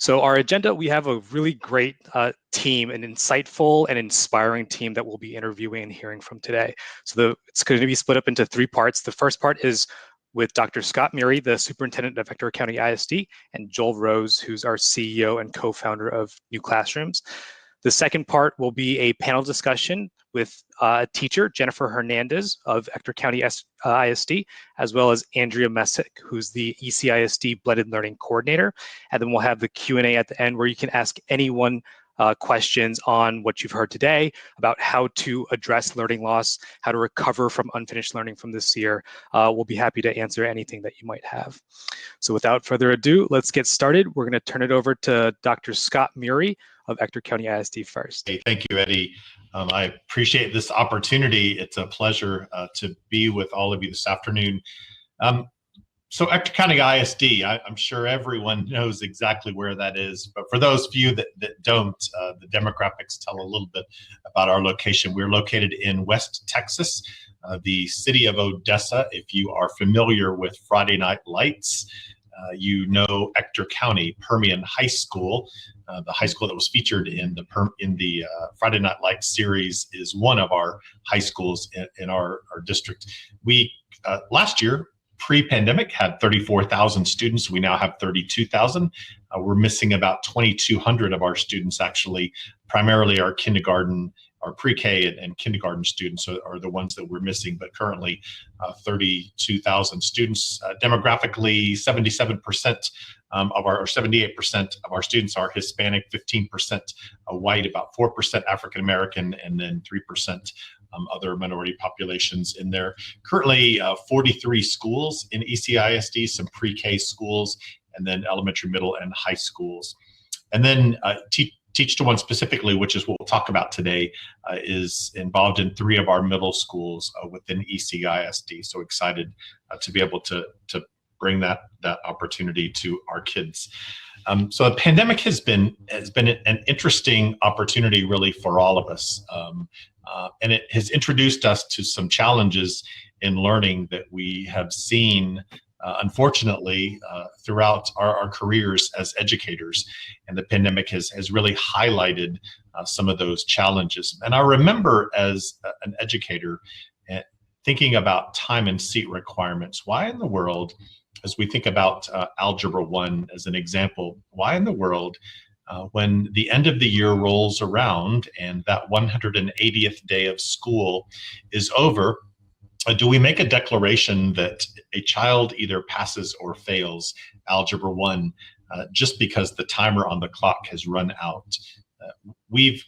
So our agenda, we have a really great team, an insightful and inspiring team that we'll be interviewing and hearing from today. So it's going to be split up into three parts. The first part is with Dr. Scott Murray, the superintendent of Ector County ISD, and Joel Rose, who's our CEO and co-founder of New Classrooms. The second part will be a panel discussion with teacher Jennifer Hernandez of Ector County ISD, as well as Andrea Messick, who's the ECISD Blended Learning Coordinator. And then we'll have the Q&A at the end where you can ask anyone questions on what you've heard today about how to address learning loss, how to recover from unfinished learning from this year. We'll be happy to answer anything that you might have. So without further ado, let's get started. We're going to turn it over to Dr. Scott Murray of Ector County ISD first. Hey, thank you, Eddie. I appreciate this opportunity. It's a pleasure to be with all of you this afternoon. So Ector County ISD, I'm sure everyone knows exactly where that is, but for those few that don't, the demographics tell a little bit about our location. We're located in West Texas, the city of Odessa. If you are familiar with Friday Night Lights, you know Ector County Permian High School, the high school that was featured in the Friday Night Lights series, is one of our high schools in our district. We last year, pre-pandemic, had 34,000 students. We now have 32,000. We're missing about 2,200 of our students, actually. Primarily our kindergarten, our pre-K and kindergarten students are the ones that we're missing, but currently 32,000 students. Demographically, 77% or 78% of our students are Hispanic, 15% white, about 4% African American, and then 3% other minority populations in there. Currently 43 schools in ECISD, some pre-K schools, and then elementary, middle, and high schools. And then TeachtoOne specifically, which is what we'll talk about today, is involved in 3 of our middle schools within ECISD. So excited to be able to bring that opportunity to our kids. So the pandemic has been an interesting opportunity really for all of us. And it has introduced us to some challenges in learning that we have seen, unfortunately, throughout our careers as educators. And the pandemic has really highlighted some of those challenges. And I remember as an educator thinking about time and seat requirements. Why in the world, as we think about Algebra 1 as an example, why in the world, when the end of the year rolls around and that 180th day of school is over, do we make a declaration that a child either passes or fails Algebra 1 just because the timer on the clock has run out? We've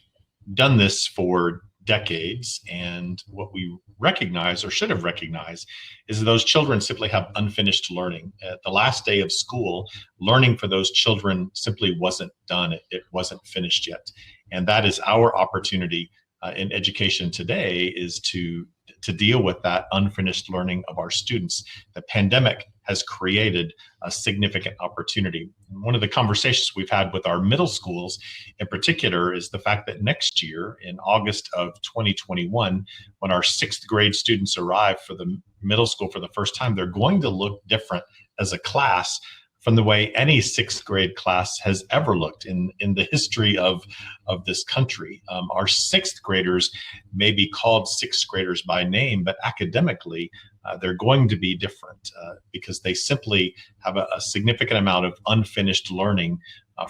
done this for decades, and what we recognize, or should have recognized, is that those children simply have unfinished learning. At the last day of school, learning for those children simply wasn't done. It wasn't finished yet. And that is our opportunity in education today, is to deal with that unfinished learning of our students. The pandemic has created a significant opportunity. One of the conversations we've had with our middle schools in particular is the fact that next year, in August of 2021, when our 6th grade students arrive for the middle school for the first time, they're going to look different as a class from the way any 6th grade class has ever looked in the history of this country. Our 6th graders may be called 6th graders by name, but academically, they're going to be different because they simply have a significant amount of unfinished learning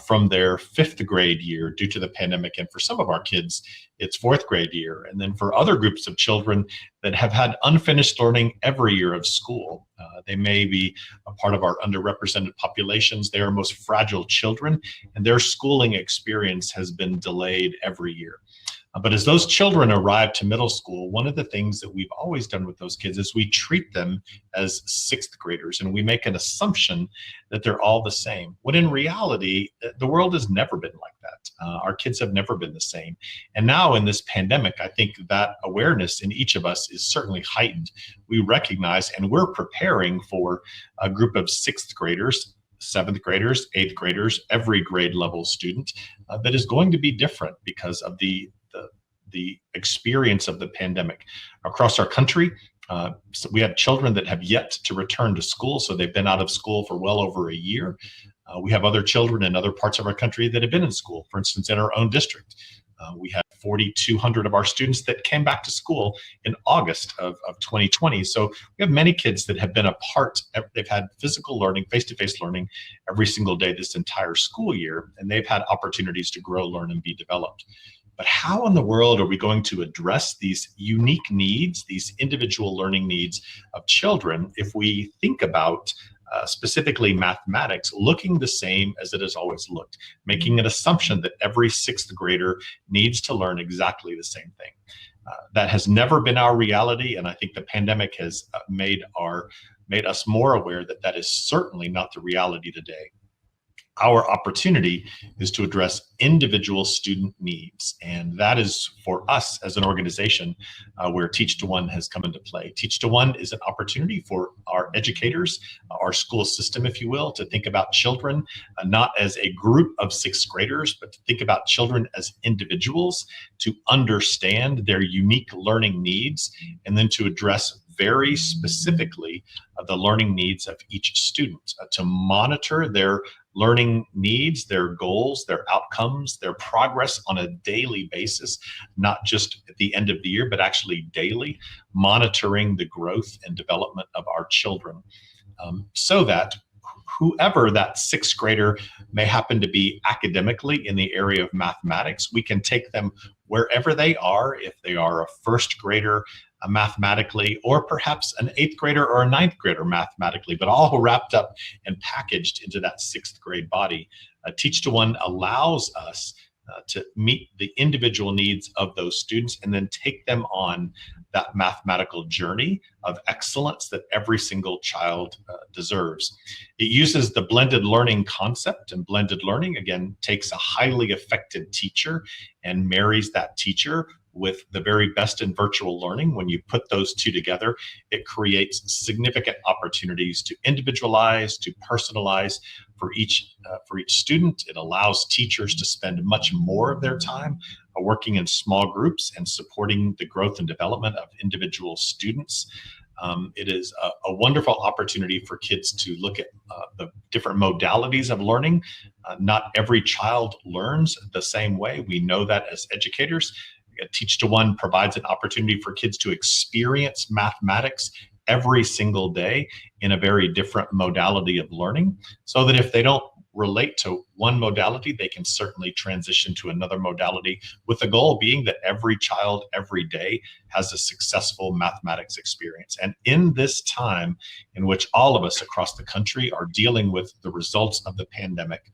from their 5th grade year due to the pandemic. And for some of our kids, it's 4th grade year. And then for other groups of children that have had unfinished learning every year of school, they may be a part of our underrepresented populations. They are most fragile children, and their schooling experience has been delayed every year. But as those children arrive to middle school, one of the things that we've always done with those kids is we treat them as 6th graders, and we make an assumption that they're all the same, when in reality, the world has never been like that. Our kids have never been the same. And now in this pandemic, I think that awareness in each of us is certainly heightened. We recognize, and we're preparing for a group of 6th graders, 7th graders, 8th graders, every grade level student that is going to be different because of the experience of the pandemic. Across our country, so we have children that have yet to return to school, so they've been out of school for well over a year. We have other children in other parts of our country that have been in school. For instance, in our own district, we had 4,200 of our students that came back to school in August of 2020. So we have many kids that have been a part. They've had physical learning, face-to-face learning every single day this entire school year, and they've had opportunities to grow, learn, and be developed. But how in the world are we going to address these unique needs, these individual learning needs of children, if we think about specifically mathematics looking the same as it has always looked, making an assumption that every sixth grader needs to learn exactly the same thing? That has never been our reality, and I think the pandemic has made us more aware that that is certainly not the reality today. Our opportunity is to address individual student needs, and that is for us as an organization where TeachtoOne has come into play. TeachtoOne is an opportunity for our educators, our school system, if you will, to think about children not as a group of sixth graders, but to think about children as individuals, to understand their unique learning needs, and then to address very specifically the learning needs of each student, to monitor their learning needs, their goals, their outcomes, their progress on a daily basis, not just at the end of the year, but actually daily, monitoring the growth and development of our children, so that whoever that sixth grader may happen to be academically in the area of mathematics, we can take them wherever they are, if they are a first grader mathematically, or perhaps an eighth grader or a ninth grader mathematically, but all wrapped up and packaged into that sixth grade body. TeachtoOne allows us to meet the individual needs of those students and then take them on that mathematical journey of excellence that every single child deserves. It uses the blended learning concept, and blended learning, again, takes a highly effective teacher and marries that teacher with the very best in virtual learning. When you put those two together, it creates significant opportunities to individualize, to personalize for each student. It allows teachers to spend much more of their time working in small groups and supporting the growth and development of individual students. It is a wonderful opportunity for kids to look at the different modalities of learning. Not every child learns the same way. We know that as educators. TeachtoOne provides an opportunity for kids to experience mathematics every single day in a very different modality of learning, so that if they don't relate to one modality, they can certainly transition to another modality, with the goal being that every child every day has a successful mathematics experience. And in this time in which all of us across the country are dealing with the results of the pandemic,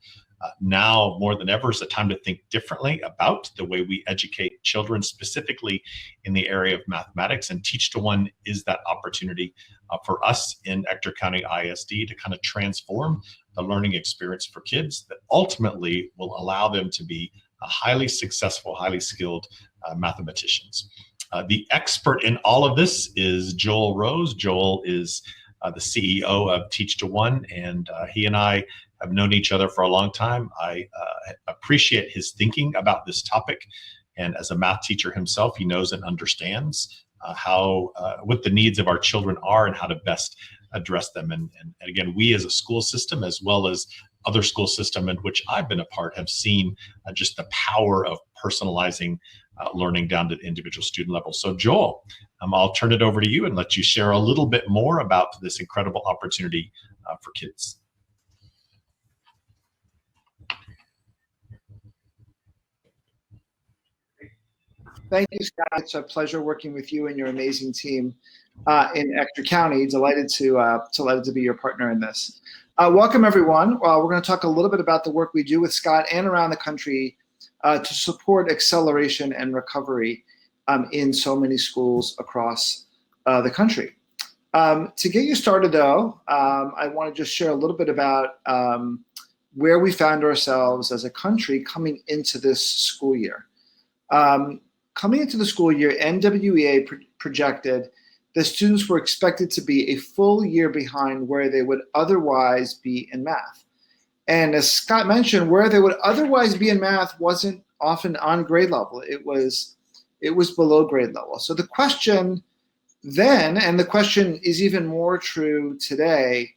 now more than ever is a time to think differently about the way we educate children, specifically in the area of mathematics. And TeachtoOne is that opportunity for us in Ector County ISD to kind of transform the learning experience for kids that ultimately will allow them to be highly successful, highly skilled mathematicians. The expert in all of this is Joel Rose. Joel is the CEO of TeachtoOne, and he and I have known each other for a long time. I appreciate his thinking about this topic, and as a math teacher himself, he knows and understands what the needs of our children are and how to best address them. And again, we as a school system, as well as other school system in which I've been a part, have seen just the power of personalizing learning down to the individual student level. So Joel, I'll turn it over to you and let you share a little bit more about this incredible opportunity for kids. Thank you, Scott. It's a pleasure working with you and your amazing team in Ector County. Delighted to be your partner in this. Welcome, everyone. We're going to talk a little bit about the work we do with Scott and around the country to support acceleration and recovery in so many schools across the country. To get you started, though, I want to just share a little bit about where we found ourselves as a country coming into this school year. Coming into the school year, NWEA projected that students were expected to be a full year behind where they would otherwise be in math. And as Scott mentioned, where they would otherwise be in math wasn't often on grade level. It was below grade level. So the question then, and the question is even more true today,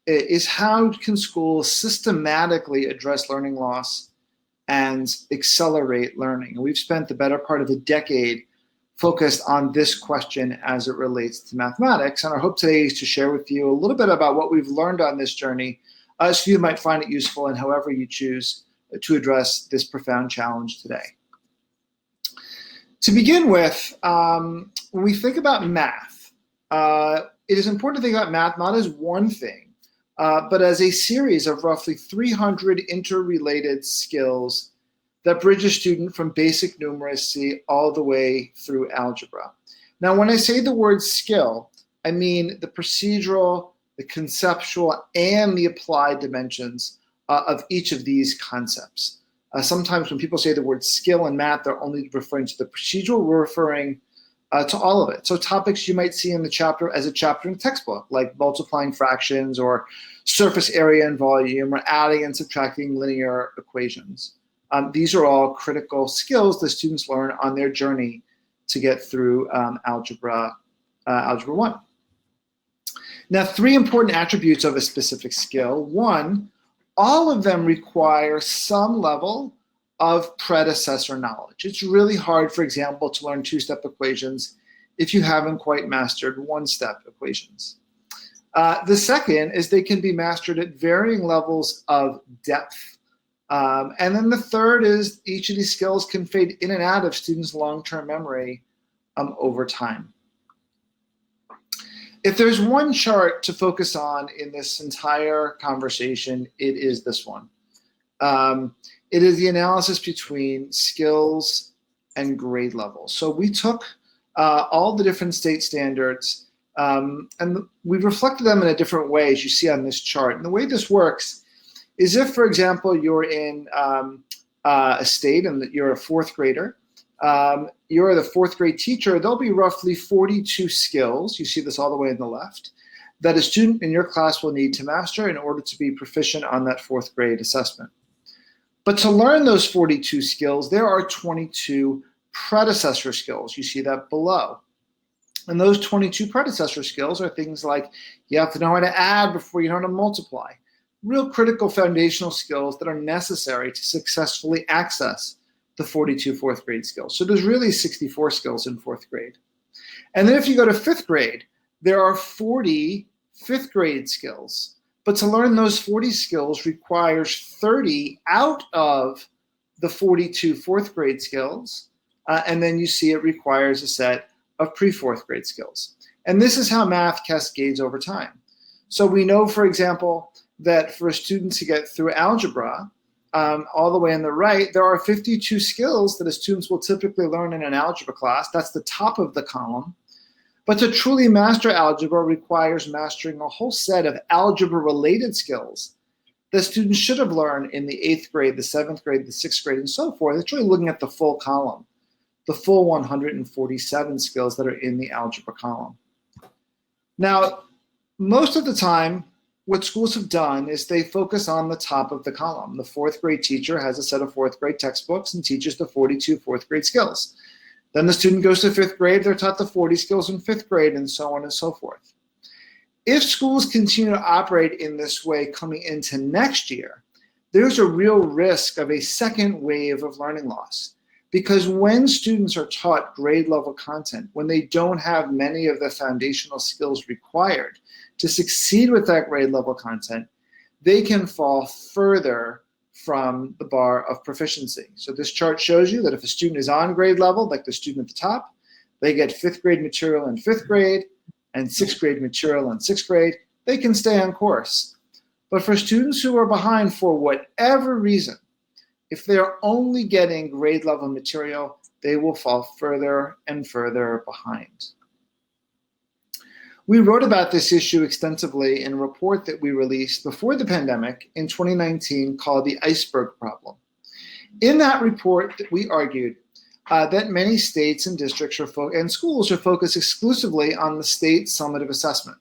is how can schools systematically address learning loss and accelerate learning? And we've spent the better part of a decade focused on this question as it relates to mathematics. And our hope today is to share with you a little bit about what we've learned on this journey, so you might find it useful in however you choose to address this profound challenge today. To begin with, when we think about math, it is important to think about math not as one thing, but as a series of roughly 300 interrelated skills that bridge a student from basic numeracy all the way through algebra. Now, when I say the word skill, I mean the procedural, the conceptual, and the applied dimensions of each of these concepts. Sometimes when people say the word skill in math, they're only referring to the procedural. We're referring to all of it. So topics you might see in the chapter as a chapter in a textbook, like multiplying fractions or surface area and volume, or adding and subtracting linear equations. These are all critical skills that students learn on their journey to get through Algebra 1. Now, 3 important attributes of a specific skill. 1, all of them require some level of predecessor knowledge. It's really hard, for example, to learn 2-step equations if you haven't quite mastered 1-step equations. The second is they can be mastered at varying levels of depth. And then the third is each of these skills can fade in and out of students' long-term memory over time. If there's one chart to focus on in this entire conversation, it is this one. It is the analysis between skills and grade levels. So we took all the different state standards and we've reflected them in a different way, as you see on this chart. And the way this works is if, for example, you're in a state and that you're a 4th grader, you're the 4th grade teacher, there'll be roughly 42 skills, you see this all the way on the left, that a student in your class will need to master in order to be proficient on that 4th grade assessment. But to learn those 42 skills, there are 22 predecessor skills. You see that below. And those 22 predecessor skills are things like you have to know how to add before you know how to multiply. Real critical foundational skills that are necessary to successfully access the 42 4th grade skills. So there's really 64 skills in 4th grade. And then if you go to 5th grade, there are 40 5th grade skills. But to learn those 40 skills requires 30 out of the 42 4th grade skills. And then you see it requires a set of pre-4th grade skills. And this is how math cascades over time. So we know, for example, that for a student to get through algebra, all the way on the right, there are 52 skills that the students will typically learn in an algebra class. That's the top of the column. But to truly master algebra requires mastering a whole set of algebra-related skills that students should have learned in the 8th grade, the 7th grade, the 6th grade, and so forth. It's really looking at the full column, the full 147 skills that are in the algebra column. Now, most of the time, what schools have done is they focus on the top of the column. The 4th grade teacher has a set of 4th grade textbooks and teaches the 42 4th grade skills. Then the student goes to 5th grade, they're taught the 40 skills in 5th grade, and so on and so forth. If schools continue to operate in this way coming into next year, there's a real risk of a second wave of learning loss. Because when students are taught grade level content, when they don't have many of the foundational skills required to succeed with that grade level content, they can fall further from the bar of proficiency. So this chart shows you that if a student is on grade level, like the student at the top, they get 5th grade material in 5th grade and 6th grade material in 6th grade, they can stay on course. But for students who are behind for whatever reason, if they're only getting grade level material, they will fall further and further behind. We wrote about this issue extensively in a report that we released before the pandemic in 2019 called the Iceberg Problem. In that report, we argued that many states and districts and schools are focused exclusively on the state summative assessment.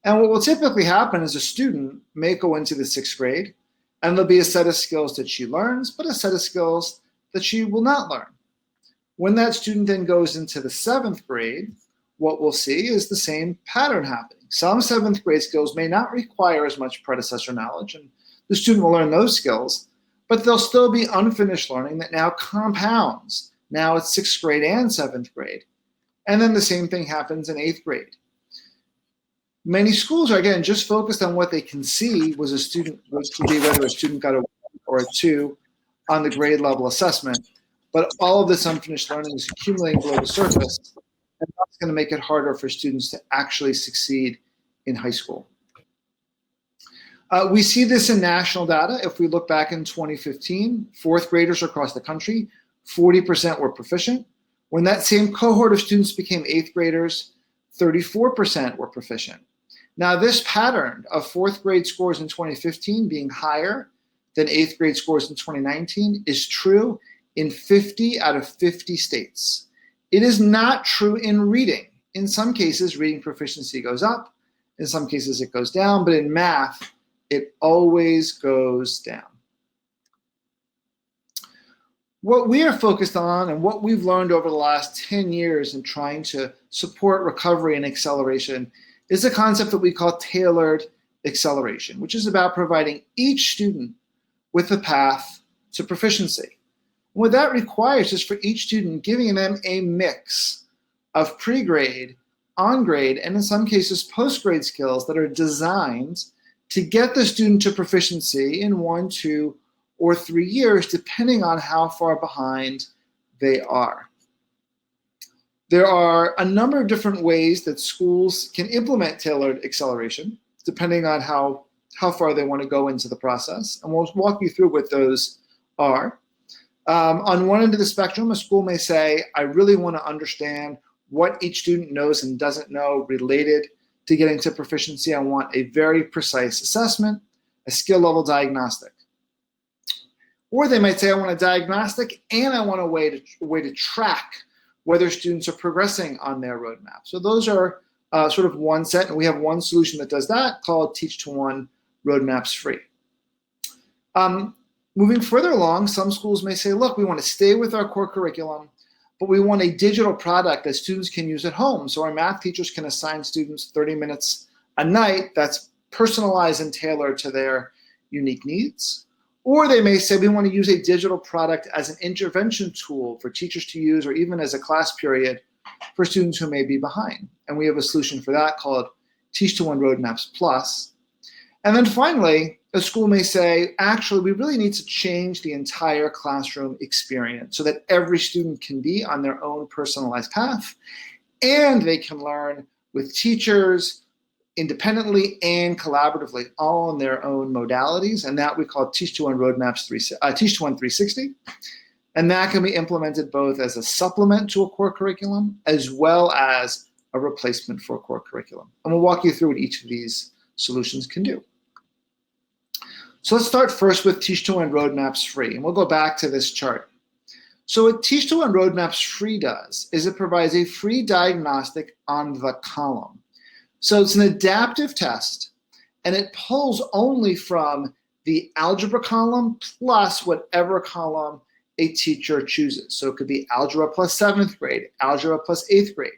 And what will typically happen is a student may go into the 6th grade, and there'll be a set of skills that she learns, but a set of skills that she will not learn. When that student then goes into the 7th grade, what we'll see is the same pattern happening. Some 7th grade skills may not require as much predecessor knowledge, and the student will learn those skills, but there'll still be unfinished learning that now compounds. Now it's 6th grade and 7th grade. And then the same thing happens in 8th grade. Many schools are, again, just focused on what they can see was to be whether a student got a 1 or a 2 on the grade level assessment, but all of this unfinished learning is accumulating below the surface, and that's going to make it harder for students to actually succeed in high school. We see this in national data. If we look back in 2015, 4th graders across the country, 40% were proficient. When that same cohort of students became 8th graders, 34% were proficient. Now, this pattern of 4th grade scores in 2015 being higher than 8th grade scores in 2019 is true in 50 out of 50 states. It is not true in reading. In some cases, reading proficiency goes up. In some cases, it goes down. But in math, it always goes down. What we are focused on and what we've learned over the last 10 years in trying to support recovery and acceleration is a concept that we call tailored acceleration, which is about providing each student with a path to proficiency. What that requires is for each student giving them a mix of pre-grade, on-grade, and in some cases post-grade skills that are designed to get the student to proficiency in 1, 2, or 3 years, depending on how far behind they are. There are a number of different ways that schools can implement tailored acceleration, depending on how far they want to go into the process. And we'll walk you through what those are. On one end of the spectrum, a school may say, I really want to understand what each student knows and doesn't know related to getting to proficiency. I want a very precise assessment, a skill level diagnostic. Or they might say, I want a diagnostic and I want a way to track whether students are progressing on their roadmap. So those are sort of one set, and we have one solution that does that called TeachtoOne Roadmaps Free. Moving further along, some schools may say, look, we want to stay with our core curriculum, but we want a digital product that students can use at home. So our math teachers can assign students 30 minutes a night that's personalized and tailored to their unique needs. Or they may say we want to use a digital product as an intervention tool for teachers to use, or even as a class period for students who may be behind. And we have a solution for that called TeachtoOne Roadmaps Plus. And then finally, a school may say, actually, we really need to change the entire classroom experience so that every student can be on their own personalized path and they can learn with teachers independently and collaboratively, all in their own modalities. And that we call TeachtoOne Roadmaps TeachtoOne 360. And that can be implemented both as a supplement to a core curriculum as well as a replacement for a core curriculum. And we'll walk you through what each of these solutions can do. So let's start first with TeachtoOne Roadmaps Free, and we'll go back to this chart. So what TeachtoOne Roadmaps Free does is it provides a free diagnostic on the column. So it's an adaptive test, and it pulls only from the algebra column plus whatever column a teacher chooses. So it could be algebra plus 7th grade, algebra plus 8th grade.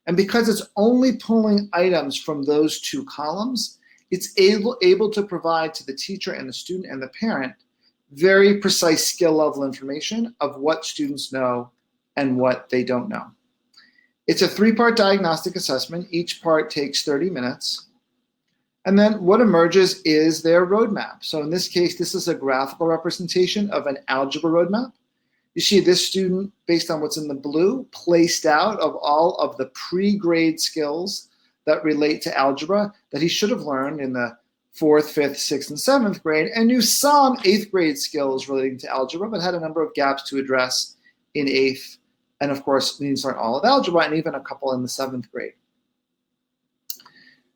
And because it's only pulling items from those two columns, it's able to provide to the teacher and the student and the parent very precise skill level information of what students know and what they don't know. It's a 3-part diagnostic assessment. Each part takes 30 minutes. And then what emerges is their roadmap. So in this case, this is a graphical representation of an algebra roadmap. You see this student, based on what's in the blue, placed out of all of the pre-grade skills that relate to algebra that he should have learned in the 4th, 5th, 6th, and 7th grade, and knew some 8th grade skills relating to algebra, but had a number of gaps to address in 8th, and of course, needs to learn all of algebra, and even a couple in the 7th grade.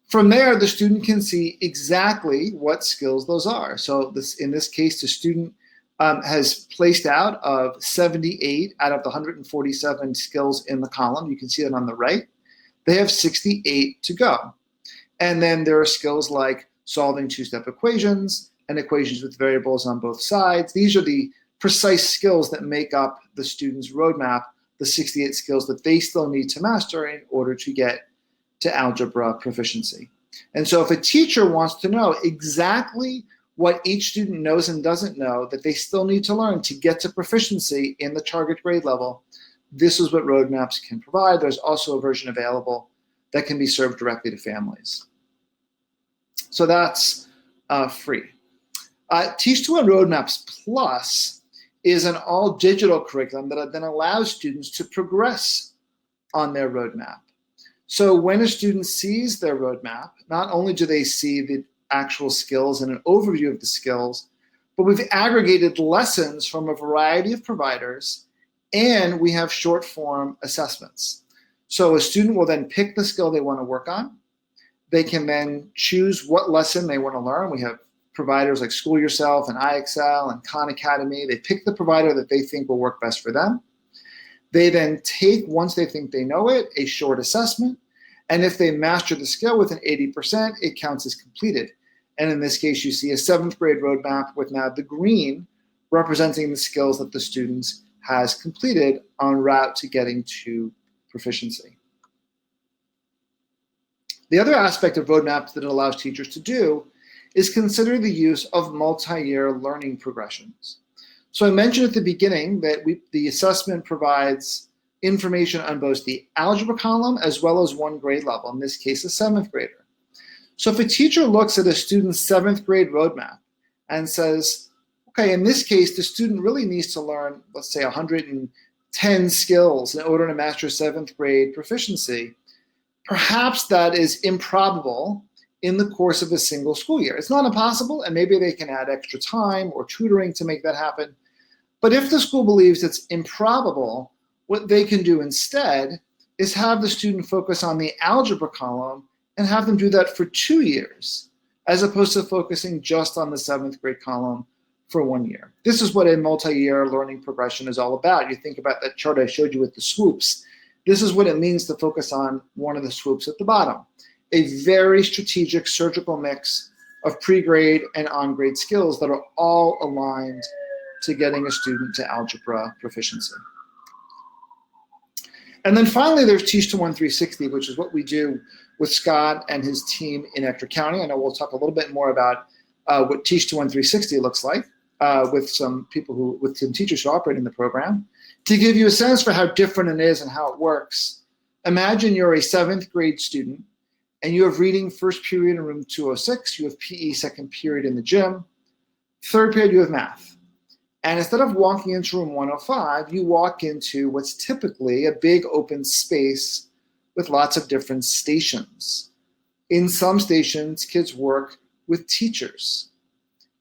From there, the student can see exactly what skills those are. So in this case, the student has placed out of 78 out of the 147 skills in the column. You can see that on the right. They have 68 to go. And then there are skills like solving 2-step equations and equations with variables on both sides. These are the precise skills that make up the student's roadmap the 68 skills that they still need to master in order to get to algebra proficiency. And so if a teacher wants to know exactly what each student knows and doesn't know that they still need to learn to get to proficiency in the target grade level, this is what roadmaps can provide. There's also a version available that can be served directly to families. So that's free. TeachtoOne Roadmaps Plus is an all-digital curriculum that then allows students to progress on their roadmap. So when a student sees their roadmap, not only do they see the actual skills and an overview of the skills, but we've aggregated lessons from a variety of providers, and we have short-form assessments. So a student will then pick the skill they want to work on. They can then choose what lesson they want to learn. We have providers like School Yourself and iExcel and Khan Academy. They pick the provider that they think will work best for them. They then take, once they think they know it, a short assessment. And if they master the skill within 80%, it counts as completed. And in this case, you see a 7th grade roadmap with now the green representing the skills that the student has completed en route to getting to proficiency. The other aspect of roadmaps that it allows teachers to do is consider the use of multi-year learning progressions. So I mentioned at the beginning that the assessment provides information on both the algebra column as well as one grade level, in this case, a 7th grader. So if a teacher looks at a student's 7th grade roadmap and says, okay, in this case, the student really needs to learn, let's say 110 skills in order to master 7th grade proficiency, perhaps that is improbable in the course of a single school year. It's not impossible, and maybe they can add extra time or tutoring to make that happen. But if the school believes it's improbable, what they can do instead is have the student focus on the algebra column and have them do that for 2 years, as opposed to focusing just on the 7th grade column for 1 year. This is what a multi-year learning progression is all about. You think about that chart I showed you with the swoops. This is what it means to focus on one of the swoops at the bottom. A very strategic surgical mix of pre-grade and on-grade skills that are all aligned to getting a student to algebra proficiency. And then finally, there's TeachtoOne 360, which is what we do with Scott and his team in Ector County. I know we'll talk a little bit more about what TeachtoOne 360 looks like with some teachers who operate in the program. To give you a sense for how different it is and how it works, imagine you're a 7th grade student and you have reading first period in room 206, you have PE second period in the gym, third period you have math. And instead of walking into room 105, you walk into what's typically a big open space with lots of different stations. In some stations, kids work with teachers.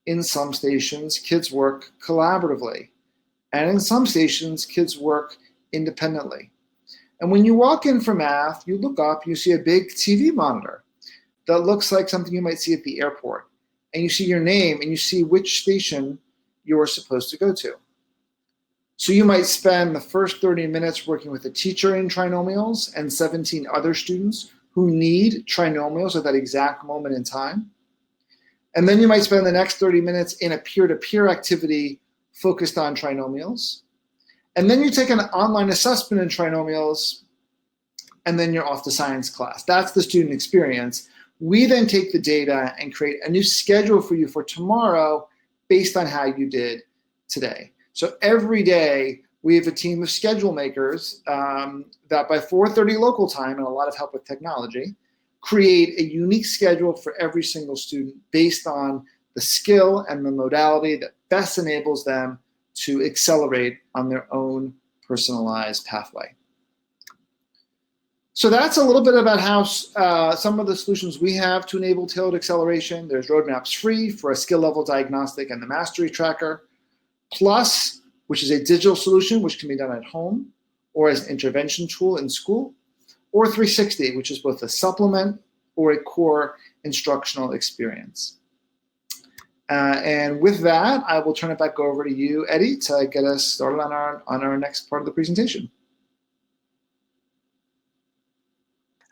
In some stations, kids work collaboratively. And in some stations, kids work independently. And when you walk in for math, you look up, you see a big TV monitor that looks like something you might see at the airport. And you see your name and you see which station you're supposed to go to. So you might spend the first 30 minutes working with a teacher in trinomials and 17 other students who need trinomials at that exact moment in time. And then you might spend the next 30 minutes in a peer-to-peer activity focused on trinomials. And then you take an online assessment in trinomials, and then you're off to science class. That's the student experience. We then take the data and create a new schedule for you for tomorrow based on how you did today. So every day, we have a team of schedule makers that by 4:30 local time, and a lot of help with technology, create a unique schedule for every single student based on the skill and the modality that best enables them to accelerate on their own personalized pathway. So that's a little bit about how some of the solutions we have to enable tailored acceleration. There's Roadmaps Free for a skill level diagnostic and the mastery tracker. Plus, which is a digital solution which can be done at home or as an intervention tool in school. Or 360, which is both a supplement or a core instructional experience. And with that, I will turn it back over to you, Eddie, to get us started on our next part of the presentation.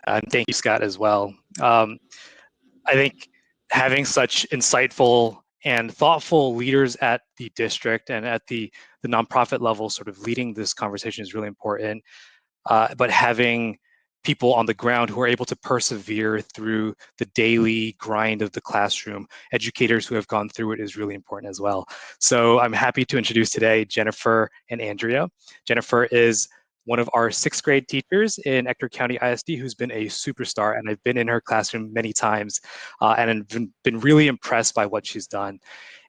And thank you, Scott, as well. I think having such insightful and thoughtful leaders at the district and at the nonprofit level sort of leading this conversation is really important. But having people on the ground who are able to persevere through the daily grind of the classroom, educators who have gone through it, is really important as well. So I'm happy to introduce today Jennifer and Andrea. Jennifer is one of our 6th grade teachers in Ector County ISD who's been a superstar, and I've been in her classroom many times and have been really impressed by what she's done.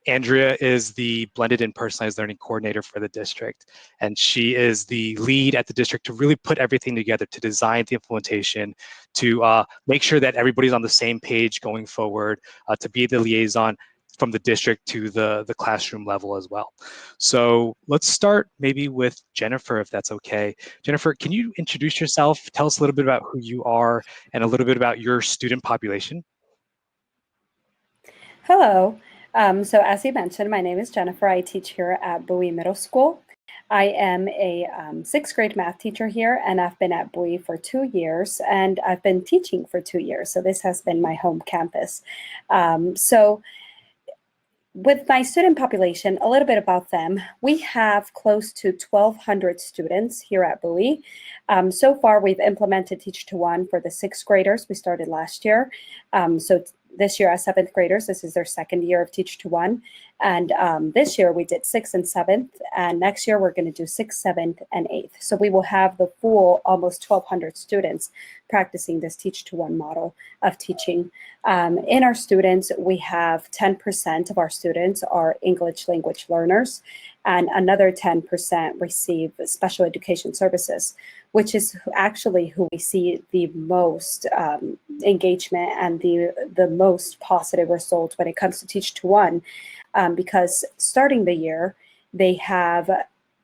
Andrea is the blended and personalized learning coordinator for the district, and she is the lead at the district to really put everything together, to design the implementation, to make sure that everybody's on the same page going forward, to be the liaison from the district to the classroom level as well. So let's start maybe with Jennifer, if that's okay. Jennifer, can you introduce yourself, tell us a little bit about who you are and a little bit about your student population? Hello. So as you mentioned, my name is Jennifer. I teach here at Bowie Middle School. I am a 6th grade math teacher here, and I've been at Bowie for 2 years, and I've been teaching for 2 years. So this has been my home campus. So with my student population, a little bit about them. We have close to 1,200 students here at Bowie. So far, we've implemented TeachtoOne for the 6th graders. We started last year. So this year as 7th graders, this is their 2nd year of TeachtoOne. And this year we did 6th and 7th, and next year we're going to do 6th, 7th, and 8th. So we will have the full almost 1,200 students practicing this TeachtoOne model of teaching. In our students, we have 10% of our students are English language learners, and another 10% receive special education services, which is actually who we see the most engagement and the most positive results when it comes to TeachtoOne, because starting the year, they have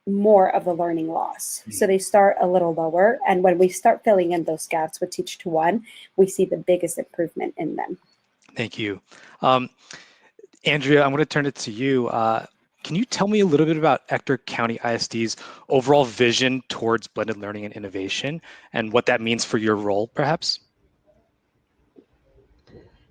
more of the learning loss. So they start a little lower, and when we start filling in those gaps with TeachtoOne, we see the biggest improvement in them. Thank you. Andrea, I'm going to turn it to you. Can you tell me a little bit about Ector County ISD's overall vision towards blended learning and innovation and what that means for your role, perhaps?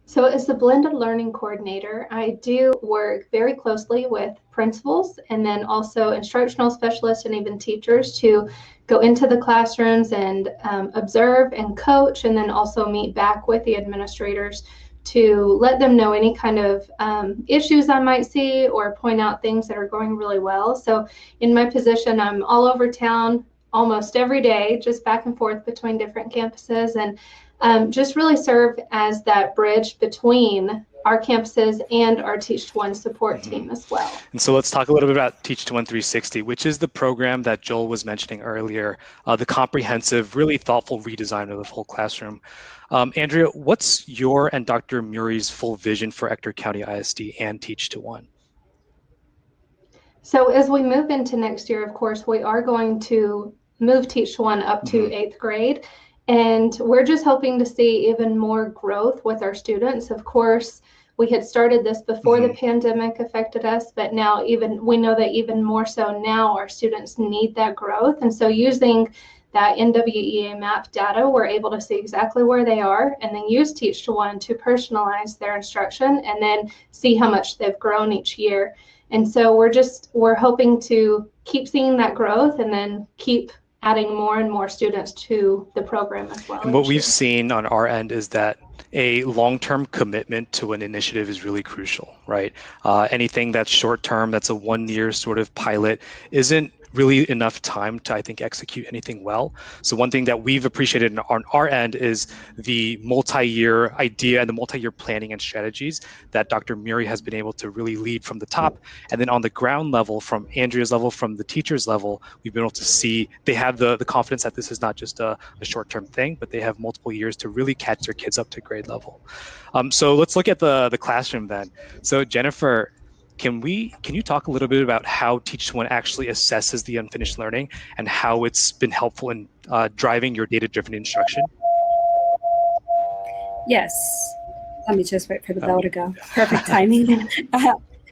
So as the blended learning coordinator, I do work very closely with principals and then also instructional specialists and even teachers to go into the classrooms and observe and coach, and then also meet back with the administrators to let them know any kind of issues I might see or point out things that are going really well. So in my position, I'm all over town almost every day, just back and forth between different campuses, and just really serve as that bridge between our campuses and our TeachtoOne support team as well. And so let's talk a little bit about TeachtoOne 360, which is the program that Joel was mentioning earlier, the comprehensive, really thoughtful redesign of the whole classroom. Andrea, what's your and Dr. Murray's full vision for Ector County ISD and TeachtoOne? So as we move into next year, of course, we are going to move TeachtoOne up to 8th grade. And we're just hoping to see even more growth with our students. Of course, we had started this before the pandemic affected us, but now we know that even more so now our students need that growth. And so using that NWEA map data, we're able to see exactly where they are and then use TeachtoOne to personalize their instruction and then see how much they've grown each year. And so we're hoping to keep seeing that growth and then keep adding more and more students to the program as well. And what we've seen on our end is that a long-term commitment to an initiative is really crucial, right? Anything that's short-term, that's a one-year sort of pilot, isn't really enough time to, I think, execute anything well. So one thing that we've appreciated on our end is the multi-year idea and the multi-year planning and strategies that Dr. Murray has been able to really lead from the top. And then on the ground level, from Andrea's level, from the teacher's level, we've been able to see they have the confidence that this is not just a short-term thing, but they have multiple years to really catch their kids up to grade level. So let's look at the classroom then. So Jennifer, can you talk a little bit about how TeachtoOne actually assesses the unfinished learning and how it's been helpful in driving your data-driven instruction? Yes. Let me just wait for the bell to go. Perfect timing.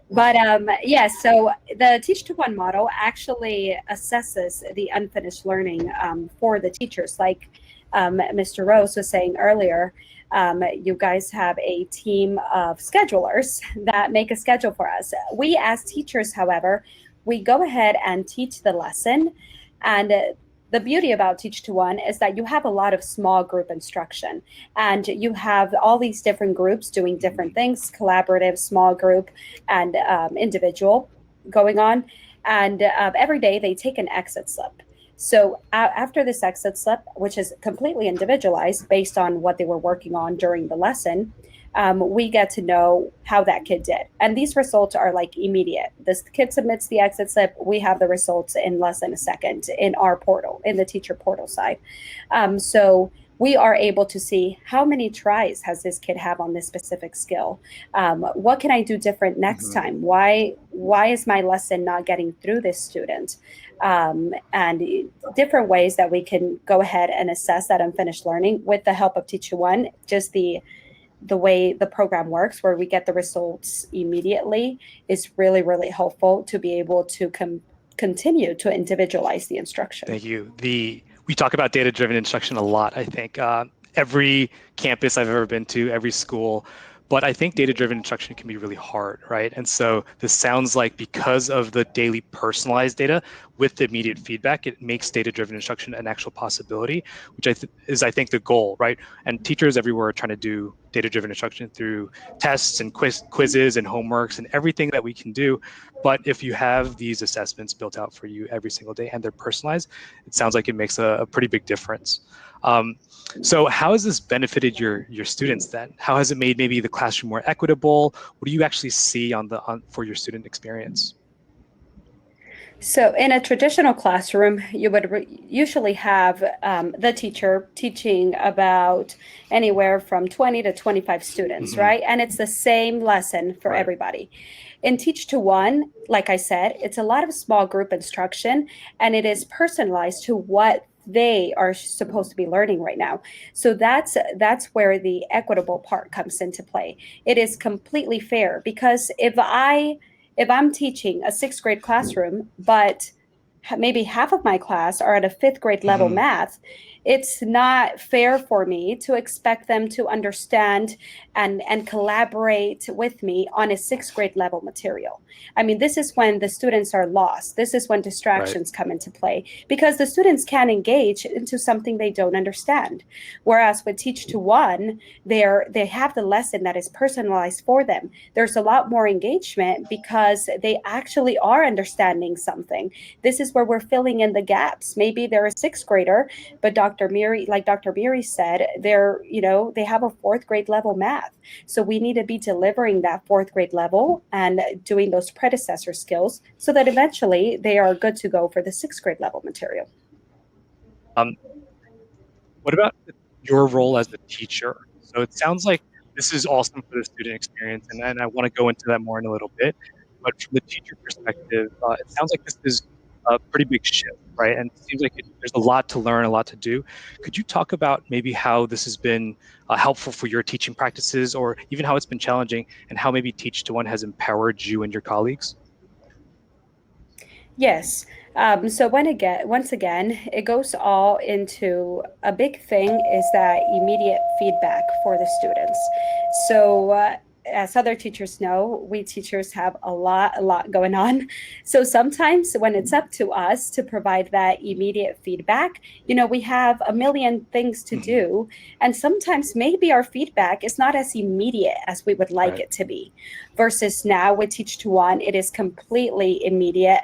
Yes, so the TeachtoOne model actually assesses the unfinished learning for the teachers. Like Mr. Rose was saying earlier, You guys have a team of schedulers that make a schedule for us. We as teachers, however, we go ahead and teach the lesson. And the beauty about TeachtoOne is that you have a lot of small group instruction, and you have all these different groups doing different things, collaborative, small group, and individual going on. And every day they take an exit slip. So after this exit slip, which is completely individualized based on what they were working on during the lesson, we get to know how that kid did. And these results are like immediate. This kid submits the exit slip, we have the results in less than a second in our portal, in the teacher portal side. So we are able to see how many tries has this kid have on this specific skill. What can I do different next time? Why is my lesson not getting through this student? And different ways that we can go ahead and assess that unfinished learning with the help of TeachtoOne. Just the way the program works, where we get the results immediately, is really, really helpful to be able to continue to individualize the instruction. Thank you. We talk about data-driven instruction a lot, I think. Every campus I've ever been to, every school, but I think data-driven instruction can be really hard, right? And so this sounds like, because of the daily personalized data with the immediate feedback, it makes data-driven instruction an actual possibility, which is I think the goal, right? And teachers everywhere are trying to do data-driven instruction through tests and quizzes and homeworks and everything that we can do. But if you have these assessments built out for you every single day and they're personalized, it sounds like it makes a pretty big difference. So how has this benefited your students then? How has it made maybe the classroom more equitable? What do you actually see for your student experience? So in a traditional classroom, you would usually have the teacher teaching about anywhere from 20 to 25 students, right? And it's the same lesson for everybody. In TeachtoOne, like I said, it's a lot of small group instruction, and it is personalized to what they are supposed to be learning right now. So that's where the equitable part comes into play. It is completely fair, because if I'm teaching a 6th grade classroom, but maybe half of my class are at a 5th grade level math, it's not fair for me to expect them to understand and collaborate with me on a 6th grade level material. I mean, this is when the students are lost. This is when distractions come into play, because the students can engage into something they don't understand. Whereas with TeachtoOne, they have the lesson that is personalized for them. There's a lot more engagement because they actually are understanding something. This is where we're filling in the gaps. Maybe they're a 6th grader, but Dr. Miri said, they have a 4th grade level math. So we need to be delivering that 4th grade level and doing those predecessor skills so that eventually they are good to go for the 6th grade level material. What about your role as a teacher? So it sounds like this is awesome for the student experience, and I want to go into that more in a little bit. But from the teacher perspective, it sounds like this is a pretty big shift, right? And it seems like there's a lot to learn, a lot to do. Could you talk about maybe how this has been helpful for your teaching practices, or even how it's been challenging, and how maybe TeachtoOne has empowered you and your colleagues? Yes. So once again, it goes all into a big thing is that immediate feedback for the students. So as other teachers know, we teachers have a lot going on. So sometimes when it's up to us to provide that immediate feedback, we have a million things to do. And sometimes maybe our feedback is not as immediate as we would like it to be. Versus now with TeachtoOne, it is completely immediate.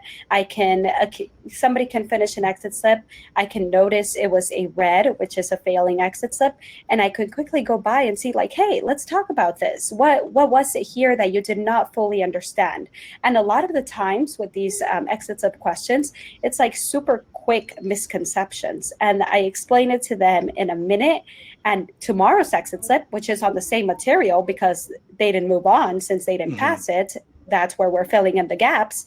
Somebody can finish an exit slip. I can notice it was a red, which is a failing exit slip. And I could quickly go by and see like, hey, let's talk about this. What was it here that you did not fully understand? And a lot of the times with these exit slip questions, it's like super quick misconceptions. And I explain it to them in a minute. And tomorrow's exit slip, which is on the same material because they didn't move on since they didn't pass it, that's where we're filling in the gaps.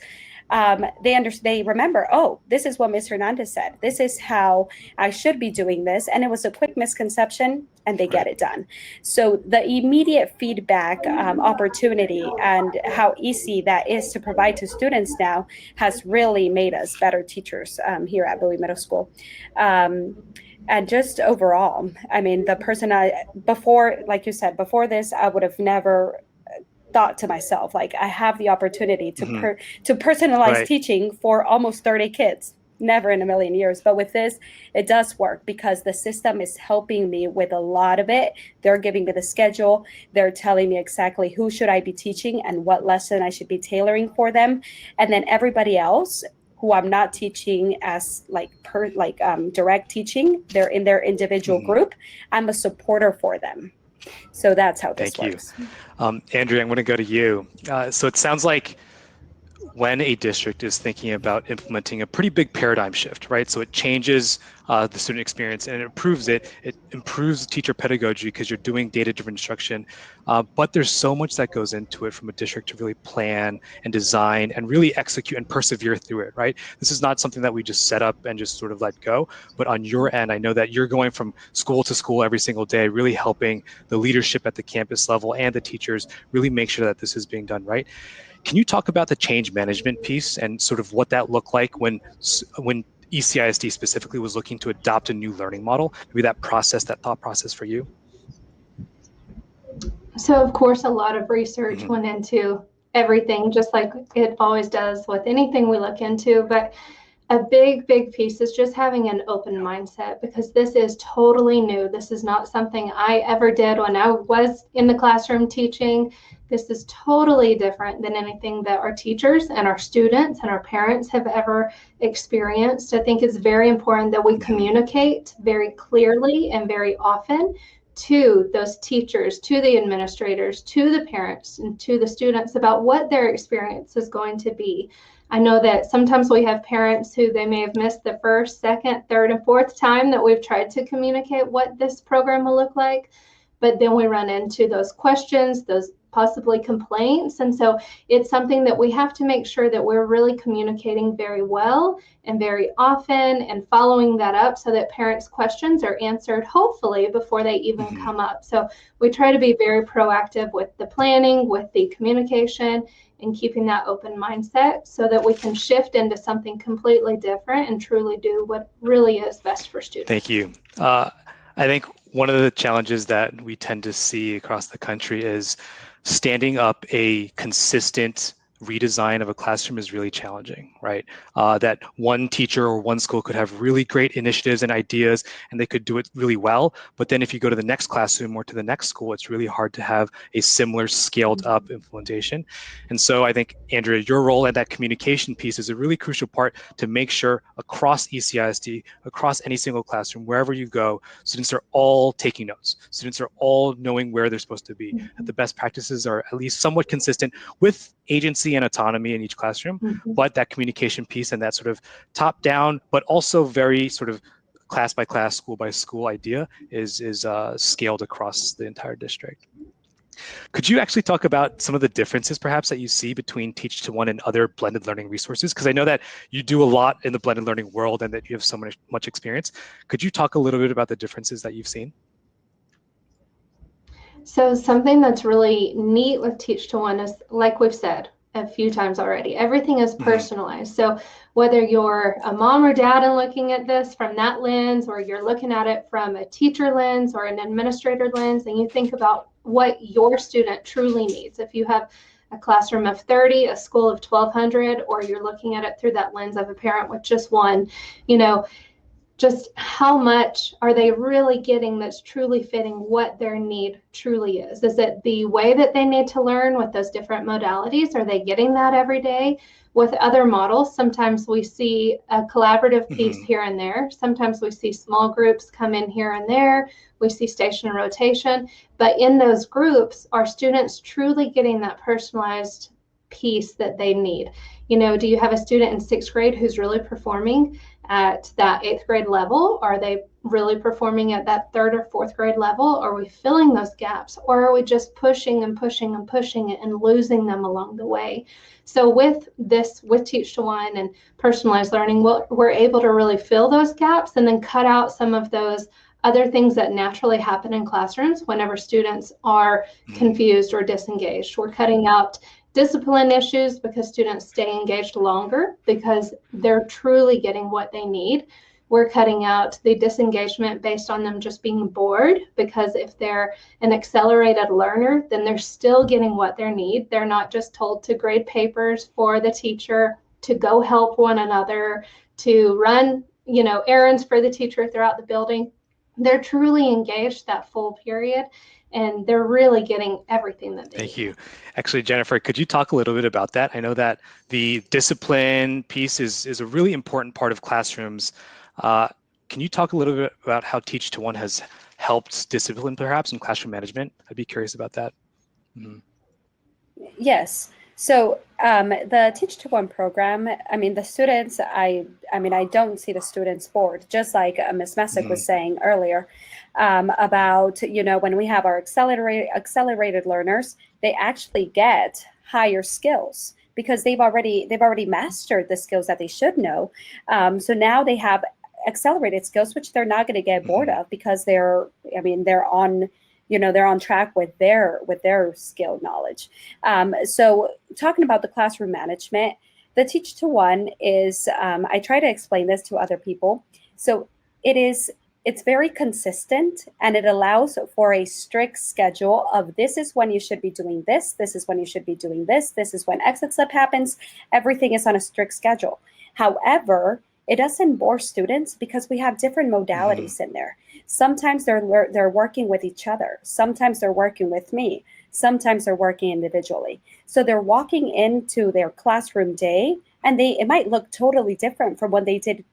They remember, oh, this is what Ms. Hernandez said. This is how I should be doing this. And it was a quick misconception, and they get it done. So the immediate feedback opportunity and how easy that is to provide to students now has really made us better teachers here at Bowie Middle School. And just overall, I mean, the person like you said, before this, I would have never thought to myself, like, I have the opportunity to personalize Right. teaching for almost 30 kids. Never in a million years. But with this, it does work because the system is helping me with a lot of it. They're giving me the schedule. They're telling me exactly who should I be teaching and what lesson I should be tailoring for them. And then everybody else who I'm not teaching as direct teaching, they're in their individual group. I'm a supporter for them. So that's how this works. Andrea, I'm going to go to you. So it sounds like when a district is thinking about implementing a pretty big paradigm shift, right? So it changes the student experience and it improves it. It improves teacher pedagogy because you're doing data-driven instruction. But there's so much that goes into it from a district to really plan and design and really execute and persevere through it, right? This is not something that we just set up and just sort of let go. But on your end, I know that you're going from school to school every single day, really helping the leadership at the campus level and the teachers really make sure that this is being done right. Can you talk about the change management piece and sort of what that looked like when ECISD specifically was looking to adopt a new learning model? Maybe that thought process for you? So of course, a lot of research went into everything, just like it always does with anything we look into. But a big piece is just having an open mindset, because this is totally new. This is not something I ever did when I was in the classroom teaching. This is totally different than anything that our teachers and our students and our parents have ever experienced. I think it's very important that we communicate very clearly and very often to those teachers, to the administrators, to the parents, and to the students about what their experience is going to be. I know that sometimes we have parents who they may have missed the first, second, third, and fourth time that we've tried to communicate what this program will look like, but then we run into those questions, those possibly complaints. And so it's something that we have to make sure that we're really communicating very well and very often and following that up so that parents' questions are answered, hopefully, before they even come up. So we try to be very proactive with the planning, with the communication, and keeping that open mindset so that we can shift into something completely different and truly do what really is best for students. Thank you. I think one of the challenges that we tend to see across the country is standing up a consistent redesign of a classroom is really challenging, right? That one teacher or one school could have really great initiatives and ideas and they could do it really well. But then if you go to the next classroom or to the next school, it's really hard to have a similar scaled up implementation. And so I think, Andrea, your role in that communication piece is a really crucial part to make sure across ECISD, across any single classroom, wherever you go, students are all taking notes. Students are all knowing where they're supposed to be. That the best practices are at least somewhat consistent with agency and autonomy in each classroom, but that communication piece and that sort of top down, but also very sort of class by class, school by school idea is scaled across the entire district. Could you actually talk about some of the differences perhaps that you see between TeachtoOne and other blended learning resources? Because I know that you do a lot in the blended learning world and that you have so much experience. Could you talk a little bit about the differences that you've seen? So something that's really neat with TeachtoOne is, like we've said a few times already, everything is personalized. So whether you're a mom or dad and looking at this from that lens, or you're looking at it from a teacher lens or an administrator lens, and you think about what your student truly needs. If you have a classroom of 30, a school of 1,200, or you're looking at it through that lens of a parent with just one, you know, just how much are they really getting that's truly fitting what their need truly is? Is it the way that they need to learn with those different modalities? Are they getting that every day? With other models, sometimes we see a collaborative piece here and there. Sometimes we see small groups come in here and there. We see station and rotation. But in those groups, are students truly getting that personalized piece that they need? You know, do you have a student in 6th grade who's really performing at that 8th grade level? Are they really performing at that 3rd or 4th grade level? Are we filling those gaps, or are we just pushing and pushing and pushing it and losing them along the way? So with this, with TeachtoOne and personalized learning, we're able to really fill those gaps and then cut out some of those other things that naturally happen in classrooms whenever students are confused or disengaged. We're cutting out discipline issues because students stay engaged longer because they're truly getting what they need. we're cutting out the disengagement based on them just being bored, because if they're an accelerated learner, then they're still getting what they need. They're not just told to grade papers for the teacher, to go help one another, to run, errands for the teacher throughout the building. They're truly engaged that full period, and they're really getting everything that they need. Thank you. Actually, Jennifer, could you talk a little bit about that? I know that the discipline piece is a really important part of classrooms. Can you talk a little bit about how TeachtoOne has helped discipline perhaps in classroom management? I'd be curious about that. Mm-hmm. Yes. So the TeachtoOne program, I mean, the students, I don't see the students bored, just like Ms. Messick was saying earlier about, when we have our accelerated learners, they actually get higher skills because they've already mastered the skills that they should know. So now they have accelerated skills, which they're not going to get bored of because they're on track with their skill knowledge. So talking about the classroom management, the TeachtoOne is, I try to explain this to other people. So it's very consistent, and it allows for a strict schedule of this is when you should be doing this, this is when you should be doing this, this is when exit slip happens. Everything is on a strict schedule. However, it doesn't bore students because we have different modalities in there. Sometimes they're working with each other. Sometimes they're working with me. Sometimes they're working individually. So they're walking into their classroom day, and it might look totally different from what they did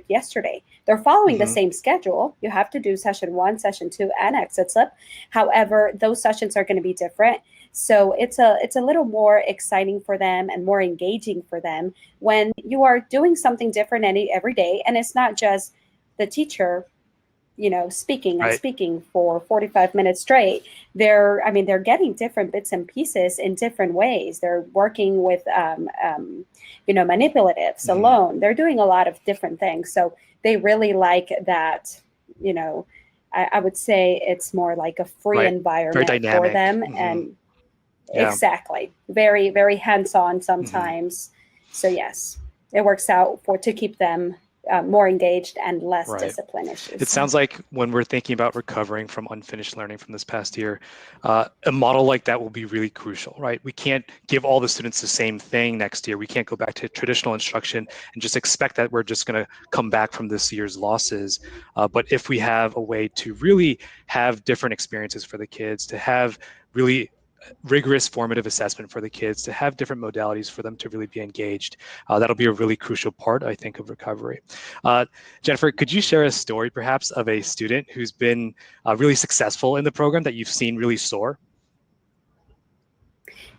yesterday. They're following the same schedule. You have to do session 1, session 2, and exit slip. However, those sessions are going to be different. So it's a little more exciting for them and more engaging for them when you are doing something different every day, and it's not just the teacher, speaking and speaking for 45 minutes straight. They're getting different bits and pieces in different ways. They're working with manipulatives alone. They're doing a lot of different things. So they really like that. I would say it's more like a free environment for them, and exactly, very, very hands-on sometimes. So yes, it works out to keep them more engaged and less discipline issues. It sounds like when we're thinking about recovering from unfinished learning from this past year, a model like that will be really crucial, right? We can't give all the students the same thing next year. We can't go back to traditional instruction and just expect that we're just going to come back from this year's losses. But if we have a way to really have different experiences for the kids, to have really rigorous formative assessment for the kids, to have different modalities for them to really be engaged, that'll be a really crucial part, I think, of recovery. Jennifer, could you share a story perhaps of a student who's been really successful in the program that you've seen really soar?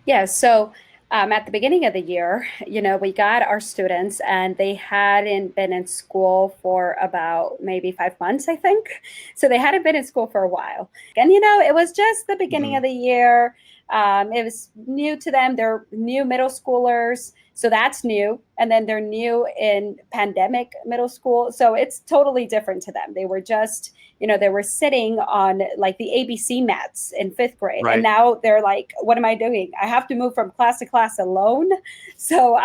Yeah, so at the beginning of the year, we got our students and they hadn't been in school for about maybe 5 months, I think. So they hadn't been in school for a while. And, it was just the beginning of the year. It was new to them. They're new middle schoolers. So that's new. And then they're new in pandemic middle school. So it's totally different to them. They were just, they were sitting on like the ABC mats in 5th grade. And now they're like, what am I doing? I have to move from class to class alone. So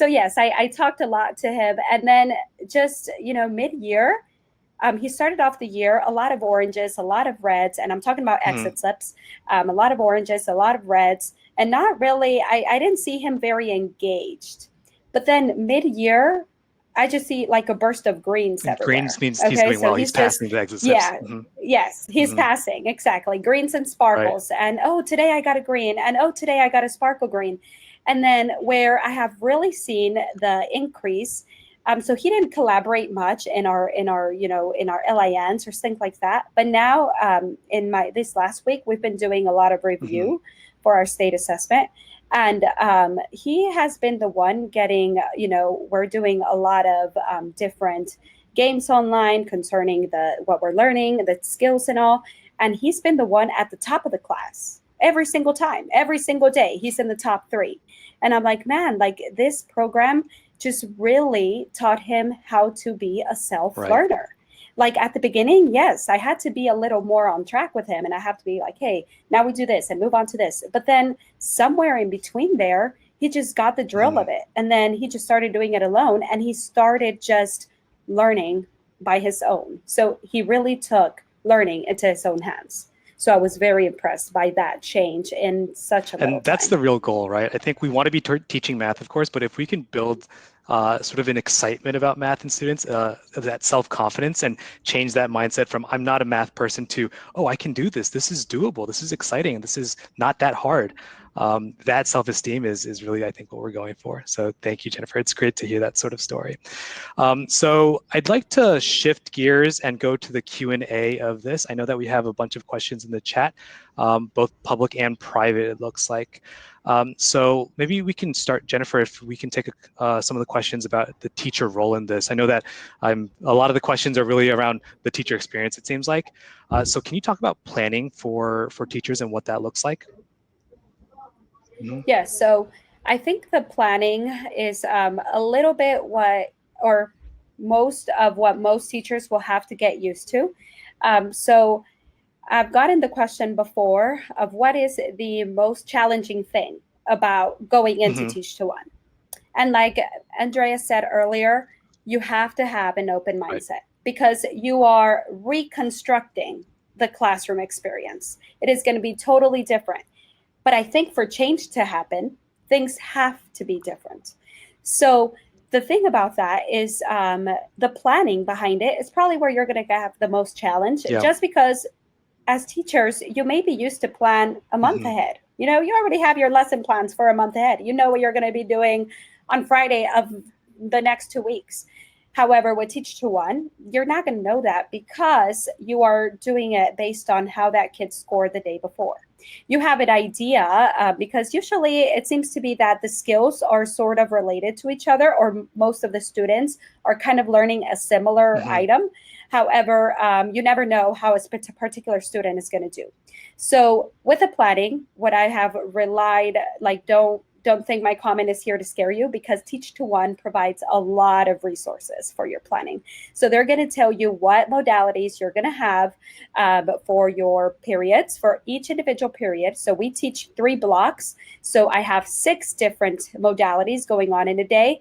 yes, I talked a lot to him. And then just, mid-year, he started off the year, a lot of oranges, a lot of reds, and I'm talking about exit slips, a lot of oranges, a lot of reds, and not really, I didn't see him very engaged. But then mid-year, I just see like a burst of greens everywhere. Greens means he's doing well. He's passing the exit slips. Yeah, yes, he's passing, exactly. Greens and sparkles, and today I got a green, and today I got a sparkle green. And then where I have really seen the increase, so he didn't collaborate much in our LINs or things like that. But now in this last week, we've been doing a lot of review for our state assessment. And he has been the one getting, we're doing a lot of different games online concerning what we're learning, the skills and all. And he's been the one at the top of the class every single time, every single day. He's in the top 3. And I'm like, man, like this program just really taught him how to be a self-learner. Like at the beginning, yes, I had to be a little more on track with him, and I have to be like, hey, now we do this and move on to this. But then somewhere in between there, he just got the drill of it. And then he just started doing it alone, and he started just learning by his own. So he really took learning into his own hands. So I was very impressed by that change in such a little time. And that's the real goal, right? I think we want to be teaching math, of course, but if we can build sort of an excitement about math in students, that self-confidence, and change that mindset from I'm not a math person to, oh, I can do this. This is doable. This is exciting. This is not that hard. That self-esteem is really, I think, what we're going for. So thank you, Jennifer. It's great to hear that sort of story. So I'd like to shift gears and go to the Q&A of this. I know that we have a bunch of questions in the chat, both public and private, it looks like. So maybe we can start, Jennifer, if we can take some of the questions about the teacher role in this. I know that a lot of the questions are really around the teacher experience, it seems like. So can you talk about planning for teachers and what that looks like? Yeah, so I think the planning is a little bit most of what most teachers will have to get used to. So I've gotten the question before of what is the most challenging thing about going into TeachtoOne. And like Andrea said earlier, you have to have an open mindset because you are reconstructing the classroom experience. It is going to be totally different. But I think for change to happen, things have to be different. So the thing about that is the planning behind it is probably where you're going to have the most challenge, just because as teachers, you may be used to plan a month ahead. You know, you already have your lesson plans for a month ahead. You know what you're going to be doing on Friday of the next 2 weeks. However, with TeachtoOne, you're not going to know that because you are doing it based on how that kid scored the day before. You have an idea because usually it seems to be that the skills are sort of related to each other, or most of the students are kind of learning a similar item. However, you never know how a particular student is going to do. So with the planning, what I have relied, like don't think my comment is here to scare you, because TeachtoOne provides a lot of resources for your planning. So they're going to tell you what modalities you're going to have for your periods, for each individual period. So we teach 3 blocks. So I have 6 different modalities going on in a day.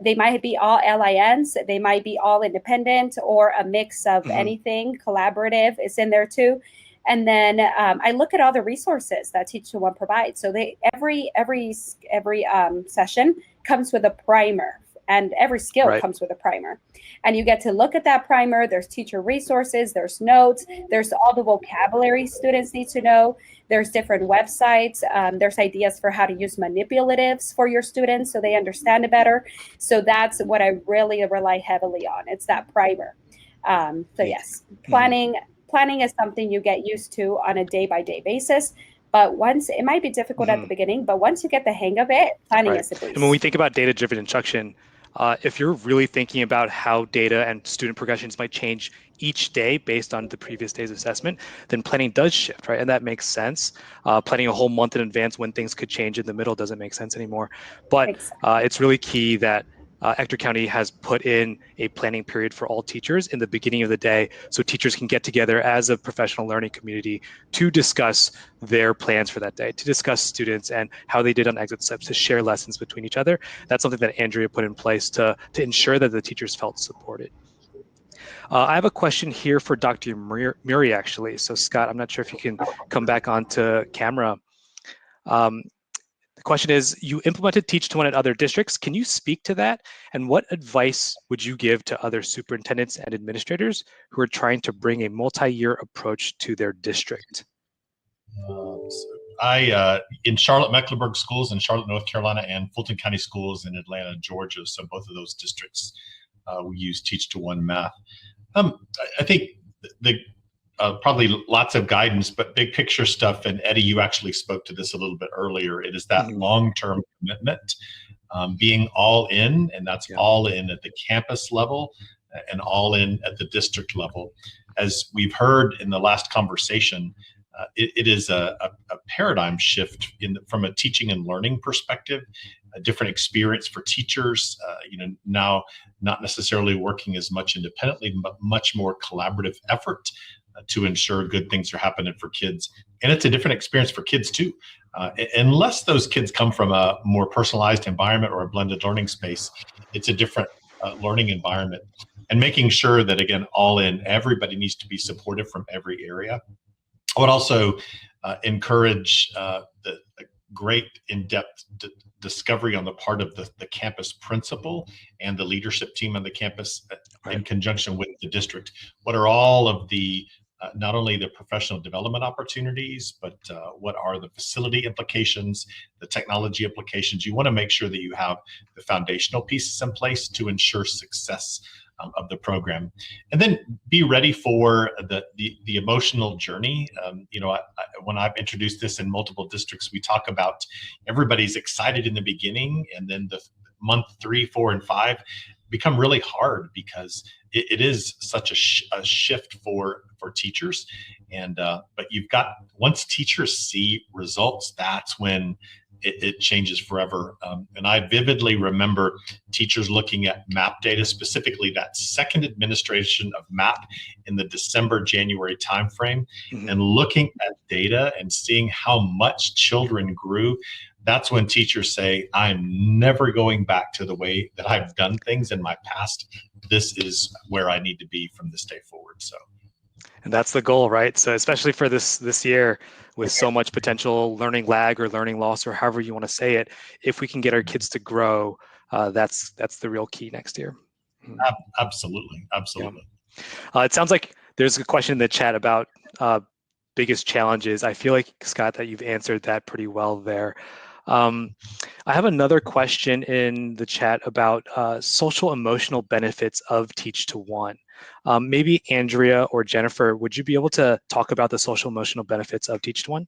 They might be all LINs, they might be all independent, or a mix of anything. Collaborative is in there too. And then I look at all the resources that TeachtoOne provides. So every session comes with a primer, and every skill comes with a primer. And you get to look at that primer. There's teacher resources, there's notes, there's all the vocabulary students need to know. There's different websites. There's ideas for how to use manipulatives for your students so they understand it better. So that's what I really rely heavily on. It's that primer. So yes, Planning is something you get used to on a day-by-day basis, but it might be difficult at the beginning, but once you get the hang of it, planning is a breeze. And when we think about data-driven instruction, if you're really thinking about how data and student progressions might change each day based on the previous day's assessment, then planning does shift, right? And that makes sense. Planning a whole month in advance when things could change in the middle doesn't make sense anymore. But it's really key that Ector County has put in a planning period for all teachers in the beginning of the day, so teachers can get together as a professional learning community to discuss their plans for that day, to discuss students and how they did on exit steps, to share lessons between each other. That's something that Andrea put in place to ensure that the teachers felt supported. I have a question here for Dr. Muri, actually. So Scott, I'm not sure if you can come back onto camera. The question is, you implemented TeachtoOne at other districts. Can you speak to that? And what advice would you give to other superintendents and administrators who are trying to bring a multi-year approach to their district? In Charlotte Mecklenburg schools in Charlotte, North Carolina, and Fulton County schools in Atlanta, Georgia, so both of those districts, we use TeachtoOne math. I think probably lots of guidance, but big picture stuff. And Eddie, you actually spoke to this a little bit earlier. It is that long-term commitment, being all in, and that's all in at the campus level and all in at the district level. As we've heard in the last conversation, it is a paradigm shift from a teaching and learning perspective, a different experience for teachers, now not necessarily working as much independently, but much more collaborative effort to ensure good things are happening for kids. And it's a different experience for kids too. Unless those kids come from a more personalized environment or a blended learning space, it's a different learning environment. and making sure that, again, all in, everybody needs to be supported from every area. I would also encourage the great in-depth discovery on the part of the campus principal and the leadership team on the campus in conjunction with the district. What are all of the not only the professional development opportunities, but what are the facility implications, the technology implications? You want to make sure that you have the foundational pieces in place to ensure success of the program, and then be ready for the emotional journey. When I've introduced this in multiple districts, we talk about everybody's excited in the beginning, and then the month 3, 4, and 5 become really hard because it is such a shift for teachers. And but you've got, once teachers see results, that's when it changes forever. And I vividly remember teachers looking at MAP data, specifically that second administration of MAP in the December-January timeframe, and looking at data and seeing how much children grew. That's when teachers say, I'm never going back to the way that I've done things in my past. This is where I need to be from this day forward. So. And that's the goal, right? So especially for this year, with so much potential learning lag or learning loss, or however you want to say it, if we can get our kids to grow, that's the real key next year. Absolutely. Yeah. It sounds like there's a question in the chat about biggest challenges. I feel like, Scott, that you've answered that pretty well there. I have another question in the chat about social emotional benefits of Teach-to-One. Maybe Andrea or Jennifer, would you be able to talk about the social emotional benefits of Teach-to-One?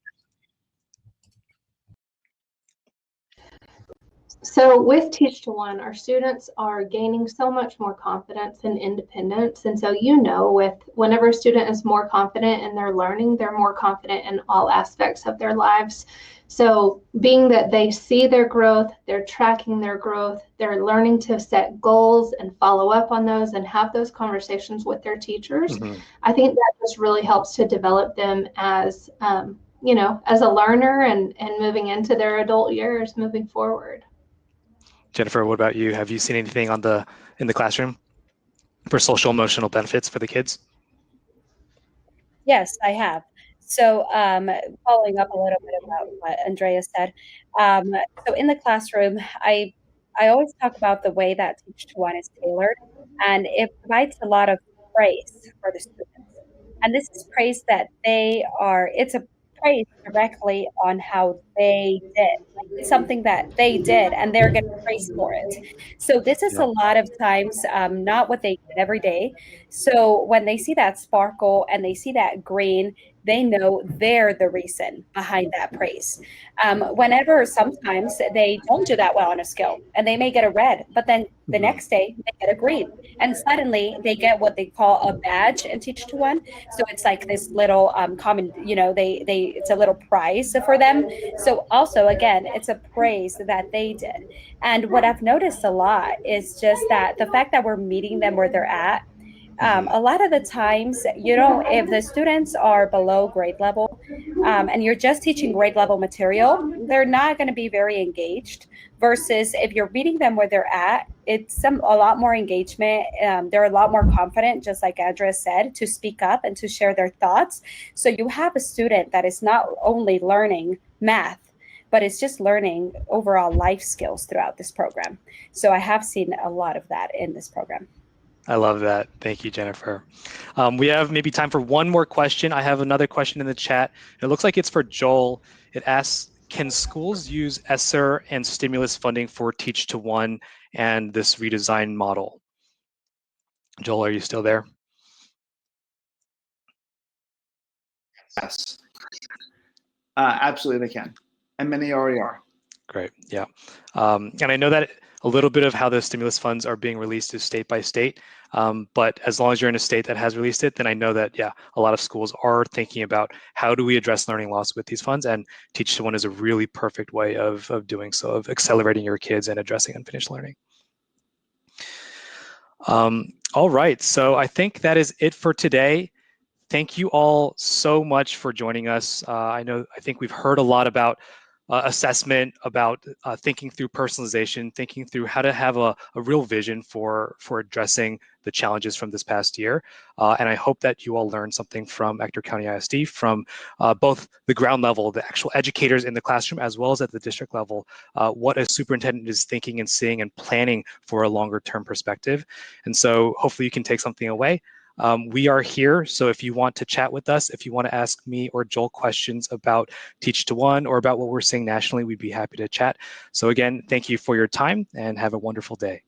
So with Teach-to-One, our students are gaining so much more confidence and independence. And so, whenever a student is more confident in their learning, they're more confident in all aspects of their lives. So being that they see their growth, they're tracking their growth, they're learning to set goals and follow up on those and have those conversations with their teachers. I think that just really helps to develop them as, as a learner and moving into their adult years moving forward. Jennifer, what about you? Have you seen anything in the classroom for social emotional benefits for the kids? Yes, I have. So following up a little bit about what Andrea said, so in the classroom, I always talk about the way that Teach-to-One is tailored, and it provides a lot of praise for the students. And this is praise that it's a praise directly on how they did. It's something that they did, and they're getting praised for it. So this is a lot of times not what they did every day. So when they see that sparkle and they see that green, they know they're the reason behind that praise. Whenever sometimes they don't do that well on a skill and they may get a red, but then the next day they get a green, and suddenly they get what they call a badge in Teach-to-One. So it's like this little common, it's a little prize for them. So also, again, it's a praise that they did. And what I've noticed a lot is just that the fact that we're meeting them where they're at. A lot of the times, if the students are below grade level and you're just teaching grade level material, they're not going to be very engaged, versus if you're meeting them where they're at, it's a lot more engagement. They're a lot more confident, just like Andrea said, to speak up and to share their thoughts. So you have a student that is not only learning math, but it's just learning overall life skills throughout this program. So I have seen a lot of that in this program. I love that. Thank you, Jennifer. We have maybe time for one more question. I have another question in the chat. It looks like it's for Joel. It asks, can schools use ESSER and stimulus funding for Teach-to-One and this redesign model? Joel, are you still there? Yes. Absolutely they can. And many already are. Great, yeah. And I know that a little bit of how the stimulus funds are being released is state by state. But as long as you're in a state that has released it, then I know that, yeah, a lot of schools are thinking about how do we address learning loss with these funds, and Teach-to-One is a really perfect way of doing so, of accelerating your kids and addressing unfinished learning. All right, so I think that is it for today. Thank you all so much for joining us. I think we've heard a lot about assessment, about thinking through personalization, thinking through how to have a real vision for addressing the challenges from this past year. And I hope that you all learned something from Ector County ISD, from both the ground level, the actual educators in the classroom, as well as at the district level, what a superintendent is thinking and seeing and planning for a longer term perspective. And so hopefully you can take something away. We are here, so if you want to chat with us, if you want to ask me or Joel questions about TeachtoOne or about what we're seeing nationally, we'd be happy to chat. So again, thank you for your time and have a wonderful day.